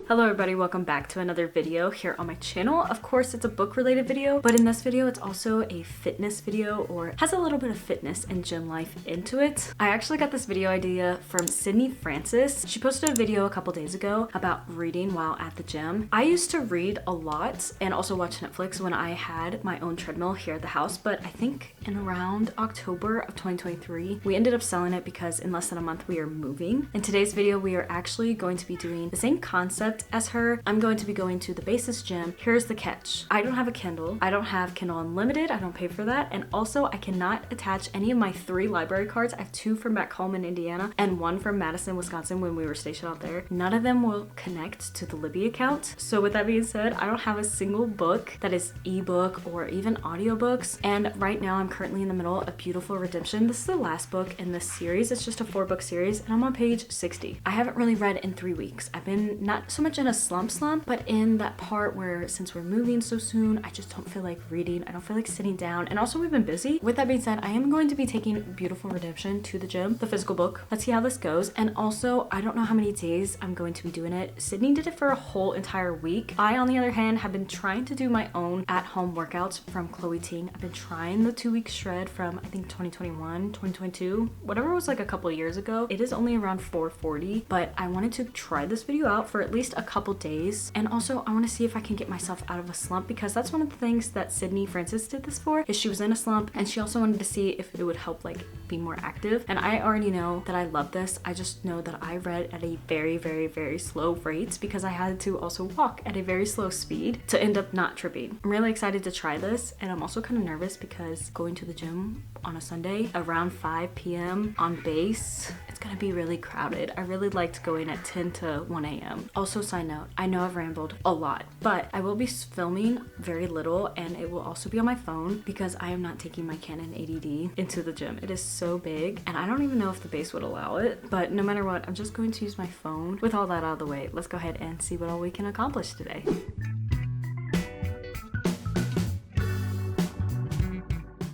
Hello everybody, welcome back to another video here on my channel. Of course, it's a book related video, but in this video, it's also a fitness video, or has a little bit of fitness and gym life into it. I actually got this video idea from Sydney Francis. She posted a video a couple days ago about reading while at the gym. I used to read a lot and also watch Netflix when I had my own treadmill here at the house, but I think in around October of 2023, we ended up selling it because in less than a month we are moving. In today's video, we are actually going to be doing the same concept as her. I'm going to be going to the Basis gym. Here's the catch. I don't have a Kindle. I don't have Kindle Unlimited. I don't pay for that. And also I cannot attach any of my 3 library cards. I have 2 from back home in Indiana and 1 from Madison, Wisconsin when we were stationed out there. None of them will connect to the Libby account. So with that being said, I don't have a single book that is ebook or even audiobooks. And right now I'm currently in the middle of Beautiful Redemption. This is the last book in this series. It's just a 4-book series and I'm on page 60. I haven't really read in 3 weeks. I've been not so much in a slump, but in that part where since we're moving so soon, I just don't feel like reading. I don't feel like sitting down. And also we've been busy. With that being said, I am going to be taking Beautiful Redemption to the gym, the physical book. Let's see how this goes. And also, I don't know how many days I'm going to be doing it. Sydney did it for a whole entire week. I, on the other hand, have been trying to do my own at-home workouts from Chloe Ting. I've been trying the 2-week shred from, I think, 2021, 2022, whatever was like a couple years ago. It is only around 440, but I wanted to try this video out for at least a couple days. And also I want to see if I can get myself out of a slump, because that's one of the things that Sydney Francis did this for, is she was in a slump and she also wanted to see if it would help like be more active. And I already know that I love this. I just know that I read at a very slow rate because I had to also walk at a very slow speed to end up not tripping. I'm really excited to try this, and I'm also kind of nervous because going to the gym on a Sunday around 5 p.m. on base, it's gonna be really crowded. I really liked going at 10 to 1 a.m. Also, side note, I know I've rambled a lot, but I will be filming very little and it will also be on my phone because I am not taking my Canon 80D into the gym. It is so big and I don't even know if the base would allow it, but no matter what, I'm just going to use my phone. With all that out of the way, let's go ahead and see what all we can accomplish today.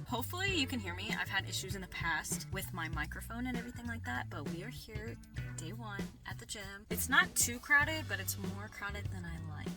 Hopefully you can hear me. I've had issues in the past with my microphone and everything like that, but we are here day 1 at the gym. It's not too crowded, but it's more crowded than I like.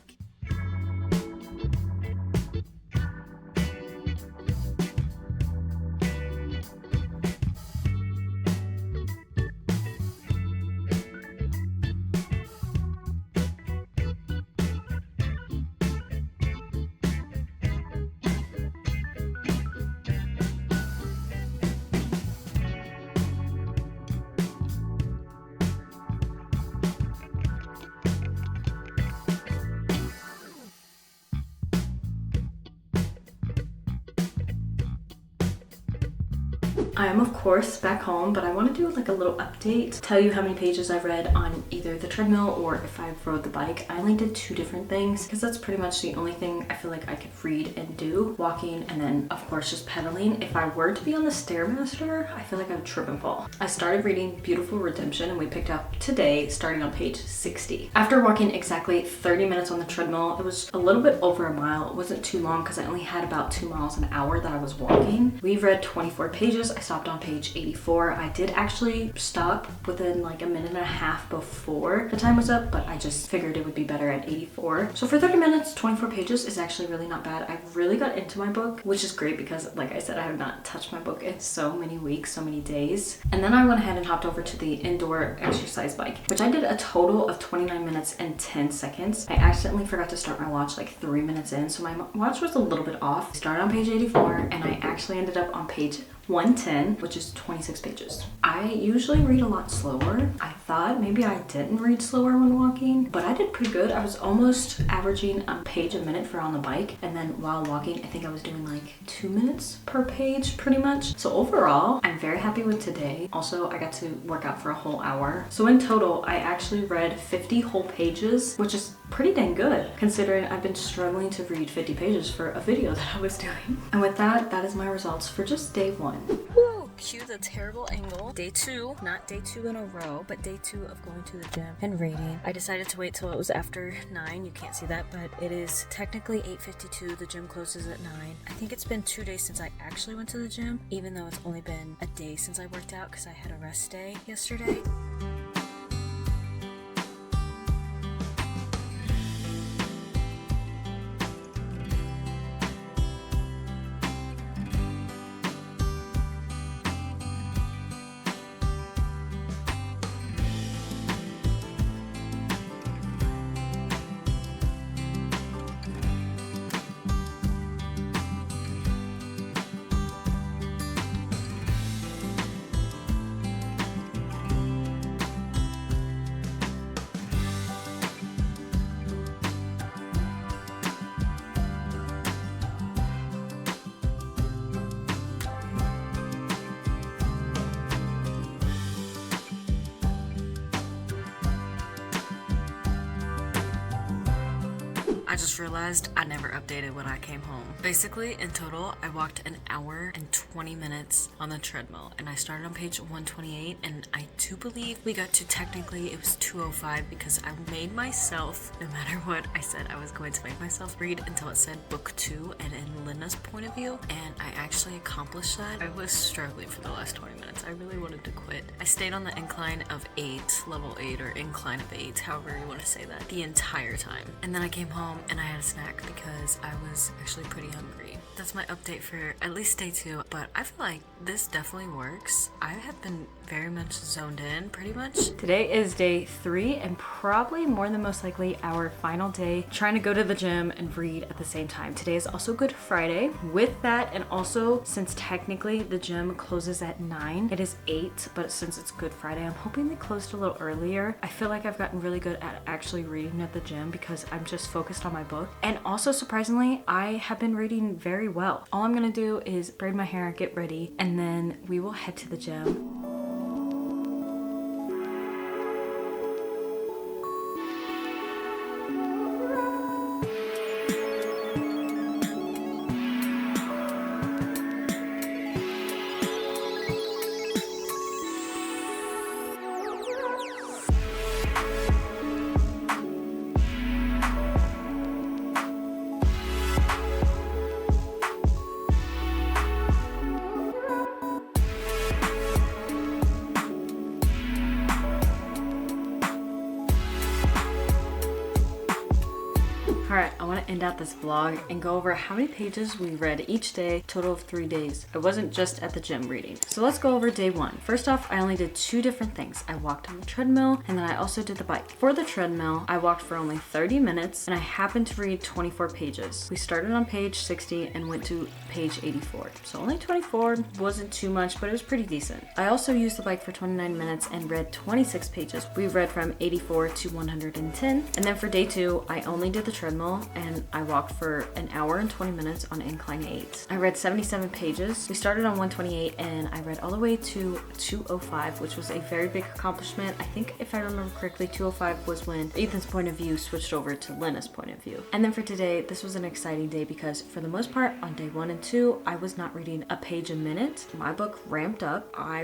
I am of course back home, but I want to do like a little update, tell you how many pages I've read on either the treadmill or if I rode the bike. I only did 2 different things because that's pretty much the only thing I feel like I could read and do, walking and then of course just pedaling. If I were to be on the Stairmaster, I feel like I would trip and fall. I started reading Beautiful Redemption and we picked up today starting on page 60. After walking exactly 30 minutes on the treadmill, it was a little bit over a mile. It wasn't too long because I only had about 2 miles an hour that I was walking. We read 24 pages. I stopped on page 84. I did actually stop within like a minute and a half before the time was up, but I just figured it would be better at 84. So for 30 minutes, 24 pages is actually really not bad. I really got into my book, which is great because like I said, I have not touched my book in so many weeks, so many days. And then I went ahead and hopped over to the indoor exercise bike, which I did a total of 29 minutes and 10 seconds. I accidentally forgot to start my watch like 3 minutes in, so my watch was a little bit off. I started on page 84 and I actually ended up on page 110, which is 26 pages. I usually read a lot slower. I thought maybe I didn't read slower when walking, but I did pretty good. I was almost averaging a page a minute for on the bike, and then while walking, I think I was doing like 2 minutes per page pretty much. So overall, I'm very happy with today. Also, I got to work out for a whole hour. So in total, I actually read 50 whole pages, which is pretty dang good considering I've been struggling to read 50 pages for a video that I was doing. And with that, that is my results for just day 1. Woo! Cue the terrible angle. Day 2, not day 2 in a row, but day 2 of going to the gym and reading. I decided to wait till it was after 9. You can't see that, but it is technically 8:52. The gym closes at 9. I think it's been 2 days since I actually went to the gym, even though it's only been a day since I worked out because I had a rest day yesterday. I just realized I never updated when I came home. Basically, in total, I walked an hour and 20 minutes on the treadmill, and I started on page 128, and I do believe we got to, technically it was 205, because I made myself, no matter what I said, I was going to make myself read until it said book 2 and in Linna's point of view, and I actually accomplished that. I was struggling for the last 20 minutes. I really wanted to quit. I stayed on the incline of 8, level 8, or incline of 8, however you want to say that, the entire time. And then I came home and I had a snack because I was actually pretty hungry. That's my update for at least day 2, but I feel like this definitely works. I have been very much zoned in, pretty much. Today is day 3 and probably more than most likely our final day trying to go to the gym and read at the same time. Today is also Good Friday. With that, and also since technically the gym closes at 9, it is 8, but since it's Good Friday, I'm hoping they closed a little earlier. I feel like I've gotten really good at actually reading at the gym because I'm just focused on my book. And also surprisingly, I have been reading very well. All I'm gonna do is braid my hair, get ready, and then we will head to the gym. Alright, I want to end out this vlog and go over how many pages we read each day, total of 3 days. I wasn't just at the gym reading. So let's go over day 1. First off, I only did 2 different things. I walked on the treadmill and then I also did the bike. For the treadmill, I walked for only 30 minutes and I happened to read 24 pages. We started on page 60 and went to page 84. So only 24 wasn't too much, but it was pretty decent. I also used the bike for 29 minutes and read 26 pages. We read from 84 to 110. And then for day 2, I only did the treadmill and I walked for an hour and 20 minutes on incline 8. I read 77 pages. We started on 128 and I read all the way to 205, which was a very big accomplishment. I think if I remember correctly, 205 was when Ethan's point of view switched over to Linna's point of view. And then for today, this was an exciting day because for the most part on day 1 and 2, I was not reading a page a minute. My book ramped up. I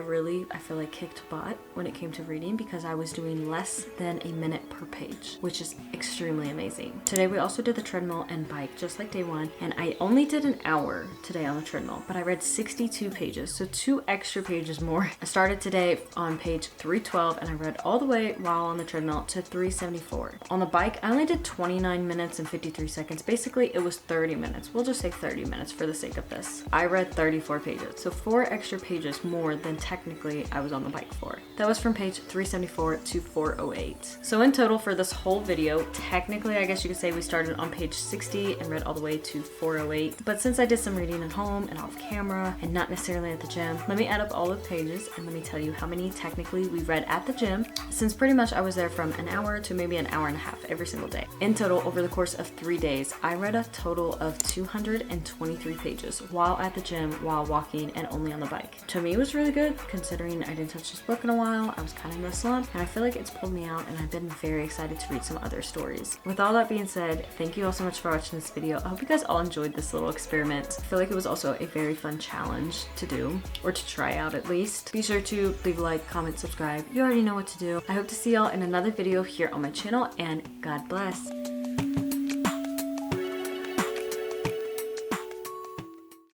feel like kicked butt when it came to reading because I was doing less than a minute per page, which is extremely amazing. Today we also did the treadmill and bike just like day 1, and I only did an hour today on the treadmill, but I read 62 pages, so 2 extra pages more. I started today on page 312 and I read all the way while on the treadmill to 374. On the bike, I only did 29 minutes and 53 seconds. Basically, it was 30 minutes. We'll just say 30 minutes for the sake of this. I read 34 pages, so 4 extra pages more than technically I was on the bike for. That was from page 374 to 408. So in total for this whole video, technically I guess you could say we started on page 60 and read all the way to 408. But since I did some reading at home and off camera and not necessarily at the gym, let me add up all the pages and let me tell you how many technically we read at the gym, since pretty much I was there from an hour to maybe an hour and a half every single day. In total, over the course of 3 days, I read a total of 223 pages while at the gym, while walking, and only on the bike. To me, it was really good considering I didn't touch this book in a while. I was kind of in a slump and I feel like it's pulled me out and I've been very excited to read some other stories. With all that being said, thank you all so much for watching this video. I hope you guys all enjoyed this little experiment. I feel like it was also a very fun challenge to do, or to try out at least. Be sure to leave a like, comment, subscribe. You already know what to do. I hope to see y'all in another video here on my channel, and God bless.